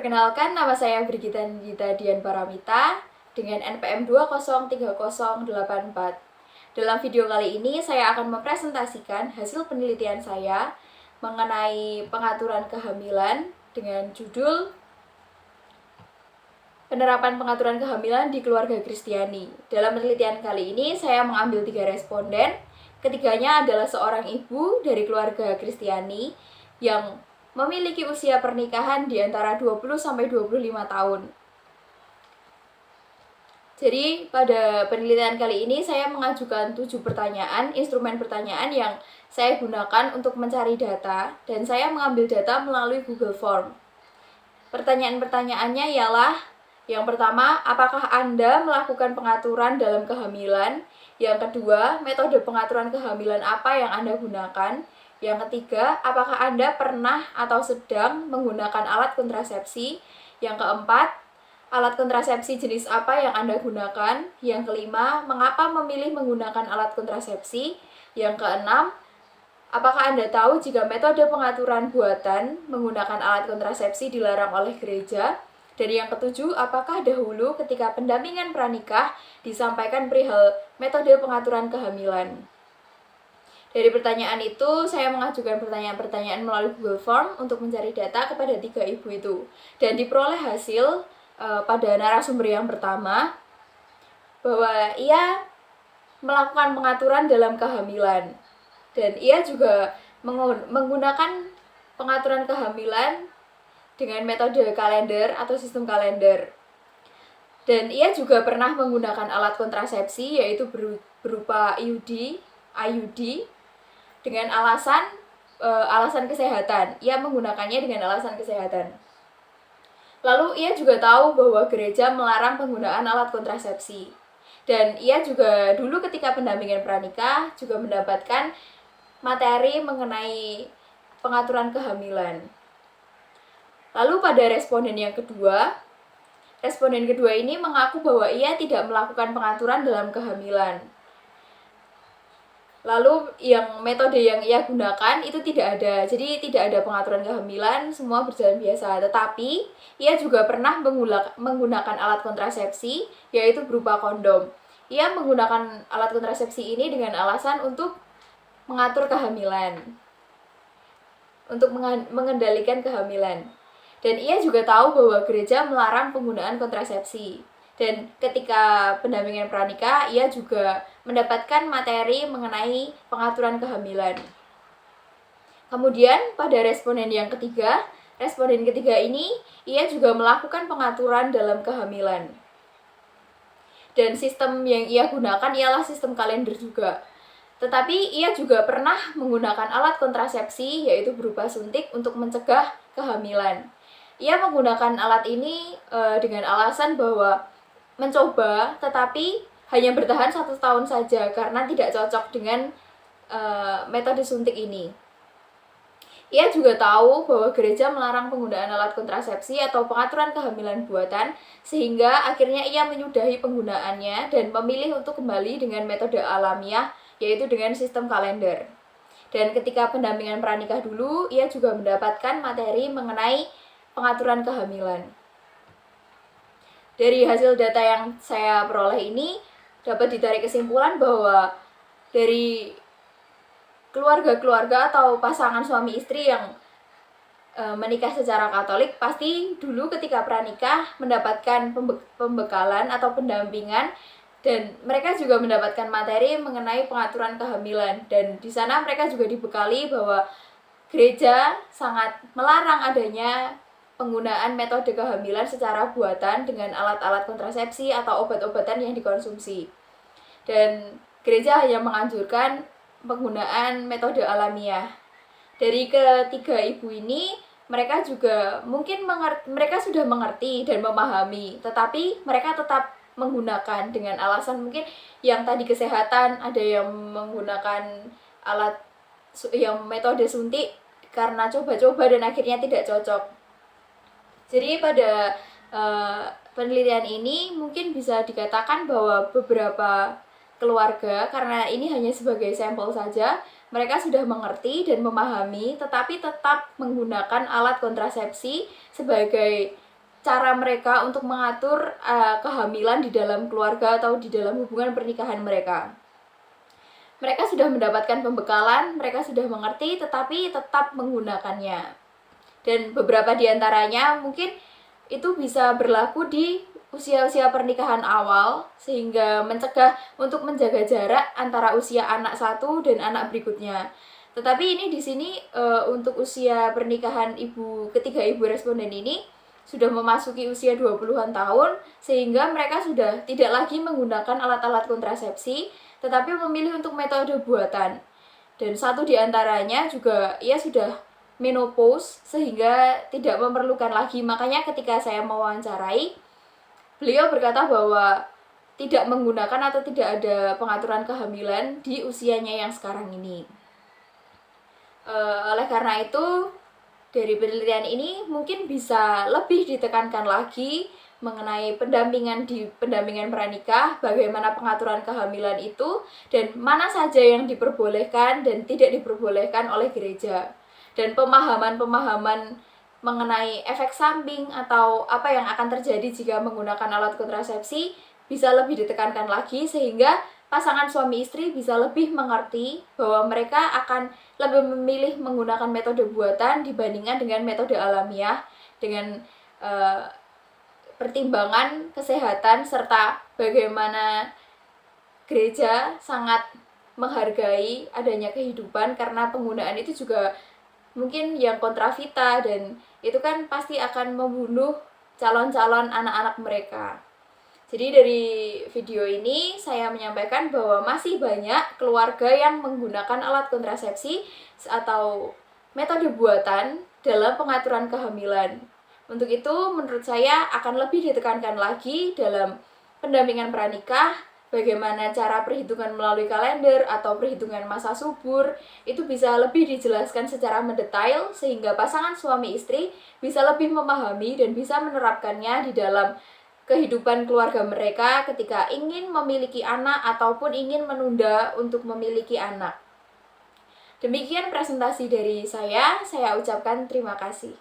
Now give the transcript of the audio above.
Perkenalkan, nama saya Brigita Nindita Dian Paramita dengan NPM 203084. Dalam video kali ini, saya akan mempresentasikan hasil penelitian saya mengenai pengaturan kehamilan dengan judul Penerapan Pengaturan Kehamilan di Keluarga Kristiani. Dalam penelitian kali ini, saya mengambil 3 responden. Ketiganya adalah seorang ibu dari keluarga Kristiani yang memiliki usia pernikahan di antara 20-25 tahun. Jadi pada penelitian kali ini saya mengajukan 7 pertanyaan, instrumen pertanyaan yang saya gunakan untuk mencari data, dan saya mengambil data melalui Google Form. Pertanyaan-pertanyaannya ialah, yang pertama, apakah Anda melakukan pengaturan dalam kehamilan? Yang kedua, metode pengaturan kehamilan apa yang Anda gunakan? Yang ketiga, apakah Anda pernah atau sedang menggunakan alat kontrasepsi? Yang keempat, alat kontrasepsi jenis apa yang Anda gunakan? Yang kelima, mengapa memilih menggunakan alat kontrasepsi? Yang keenam, apakah Anda tahu jika metode pengaturan buatan menggunakan alat kontrasepsi dilarang oleh gereja? Dan yang ketujuh, apakah dahulu ketika pendampingan pranikah disampaikan perihal metode pengaturan kehamilan? Dari pertanyaan itu, saya mengajukan pertanyaan-pertanyaan melalui Google Form untuk mencari data kepada 3 ibu itu. Dan diperoleh hasil pada narasumber yang pertama, bahwa ia melakukan pengaturan dalam kehamilan. Dan ia juga menggunakan pengaturan kehamilan dengan metode kalender atau sistem kalender. Dan ia juga pernah menggunakan alat kontrasepsi, yaitu berupa IUD, dengan alasan kesehatan. Ia menggunakannya dengan alasan kesehatan. Lalu ia juga tahu bahwa gereja melarang penggunaan alat kontrasepsi. Dan ia juga dulu ketika pendampingan pranikah juga mendapatkan materi mengenai pengaturan kehamilan. Lalu pada responden kedua ini mengaku bahwa ia tidak melakukan pengaturan dalam kehamilan. Lalu metode yang ia gunakan itu tidak ada, jadi tidak ada pengaturan kehamilan, semua berjalan biasa. Tetapi ia juga pernah menggunakan alat kontrasepsi, yaitu berupa kondom. Ia menggunakan alat kontrasepsi ini dengan alasan untuk mengatur kehamilan, untuk mengendalikan kehamilan. Dan ia juga tahu bahwa gereja melarang penggunaan kontrasepsi. Dan ketika pendampingan pranikah, ia juga mendapatkan materi mengenai pengaturan kehamilan. Kemudian pada responden ketiga ini, ia juga melakukan pengaturan dalam kehamilan. Dan sistem yang ia gunakan ialah sistem kalender juga. Tetapi ia juga pernah menggunakan alat kontrasepsi, yaitu berupa suntik untuk mencegah kehamilan. Ia menggunakan alat ini dengan alasan bahwa mencoba, tetapi hanya bertahan 1 tahun saja karena tidak cocok dengan metode suntik ini. Ia juga tahu bahwa gereja melarang penggunaan alat kontrasepsi atau pengaturan kehamilan buatan, sehingga akhirnya ia menyudahi penggunaannya dan memilih untuk kembali dengan metode alamiah, yaitu dengan sistem kalender. Dan ketika pendampingan pranikah dulu, ia juga mendapatkan materi mengenai pengaturan kehamilan. Dari hasil data yang saya peroleh ini, dapat ditarik kesimpulan bahwa dari keluarga-keluarga atau pasangan suami istri yang menikah secara Katolik, pasti dulu ketika pranikah mendapatkan pembekalan atau pendampingan, dan mereka juga mendapatkan materi mengenai pengaturan kehamilan. Dan di sana mereka juga dibekali bahwa gereja sangat melarang adanya penggunaan metode kehamilan secara buatan dengan alat-alat kontrasepsi atau obat-obatan yang dikonsumsi. Dan gereja hanya menganjurkan penggunaan metode alamiah. Dari ketiga ibu ini, mereka juga mungkin mereka sudah mengerti dan memahami, tetapi mereka tetap menggunakan dengan alasan mungkin yang tadi kesehatan, ada yang menggunakan alat yang metode suntik karena coba-coba dan akhirnya tidak cocok. Jadi pada penelitian ini mungkin bisa dikatakan bahwa beberapa keluarga, karena ini hanya sebagai sampel saja, mereka sudah mengerti dan memahami, tetapi tetap menggunakan alat kontrasepsi sebagai cara mereka untuk mengatur kehamilan di dalam keluarga atau di dalam hubungan pernikahan mereka. Mereka sudah mendapatkan pembekalan, mereka sudah mengerti, tetapi tetap menggunakannya. Dan beberapa di antaranya mungkin itu bisa berlaku di usia-usia pernikahan awal, sehingga mencegah untuk menjaga jarak antara usia anak satu dan anak berikutnya. Tetapi ini di sini untuk usia pernikahan ketiga ibu responden ini sudah memasuki usia 20-an tahun, sehingga mereka sudah tidak lagi menggunakan alat-alat kontrasepsi, tetapi memilih untuk metode buatan. Dan satu di antaranya juga ia sudah menopause, sehingga tidak memerlukan lagi. Makanya ketika saya mewawancarai, beliau berkata bahwa tidak menggunakan atau tidak ada pengaturan kehamilan di usianya yang sekarang ini. Oleh karena itu, dari penelitian ini mungkin bisa lebih ditekankan lagi mengenai pendampingan pranikah, bagaimana pengaturan kehamilan itu, dan mana saja yang diperbolehkan dan tidak diperbolehkan oleh gereja. Dan pemahaman-pemahaman mengenai efek samping atau apa yang akan terjadi jika menggunakan alat kontrasepsi bisa lebih ditekankan lagi, sehingga pasangan suami istri bisa lebih mengerti bahwa mereka akan lebih memilih menggunakan metode buatan dibandingkan dengan metode alamiah, dengan pertimbangan kesehatan serta bagaimana gereja sangat menghargai adanya kehidupan, karena penggunaan itu juga mungkin yang kontrafita, dan itu kan pasti akan membunuh calon-calon anak-anak mereka. Jadi dari video ini saya menyampaikan bahwa masih banyak keluarga yang menggunakan alat kontrasepsi atau metode buatan dalam pengaturan kehamilan. Untuk itu menurut saya akan lebih ditekankan lagi dalam pendampingan pranikah, bagaimana cara perhitungan melalui kalender atau perhitungan masa subur, itu bisa lebih dijelaskan secara mendetail, sehingga pasangan suami istri bisa lebih memahami dan bisa menerapkannya di dalam kehidupan keluarga mereka ketika ingin memiliki anak ataupun ingin menunda untuk memiliki anak. Demikian presentasi dari saya ucapkan terima kasih.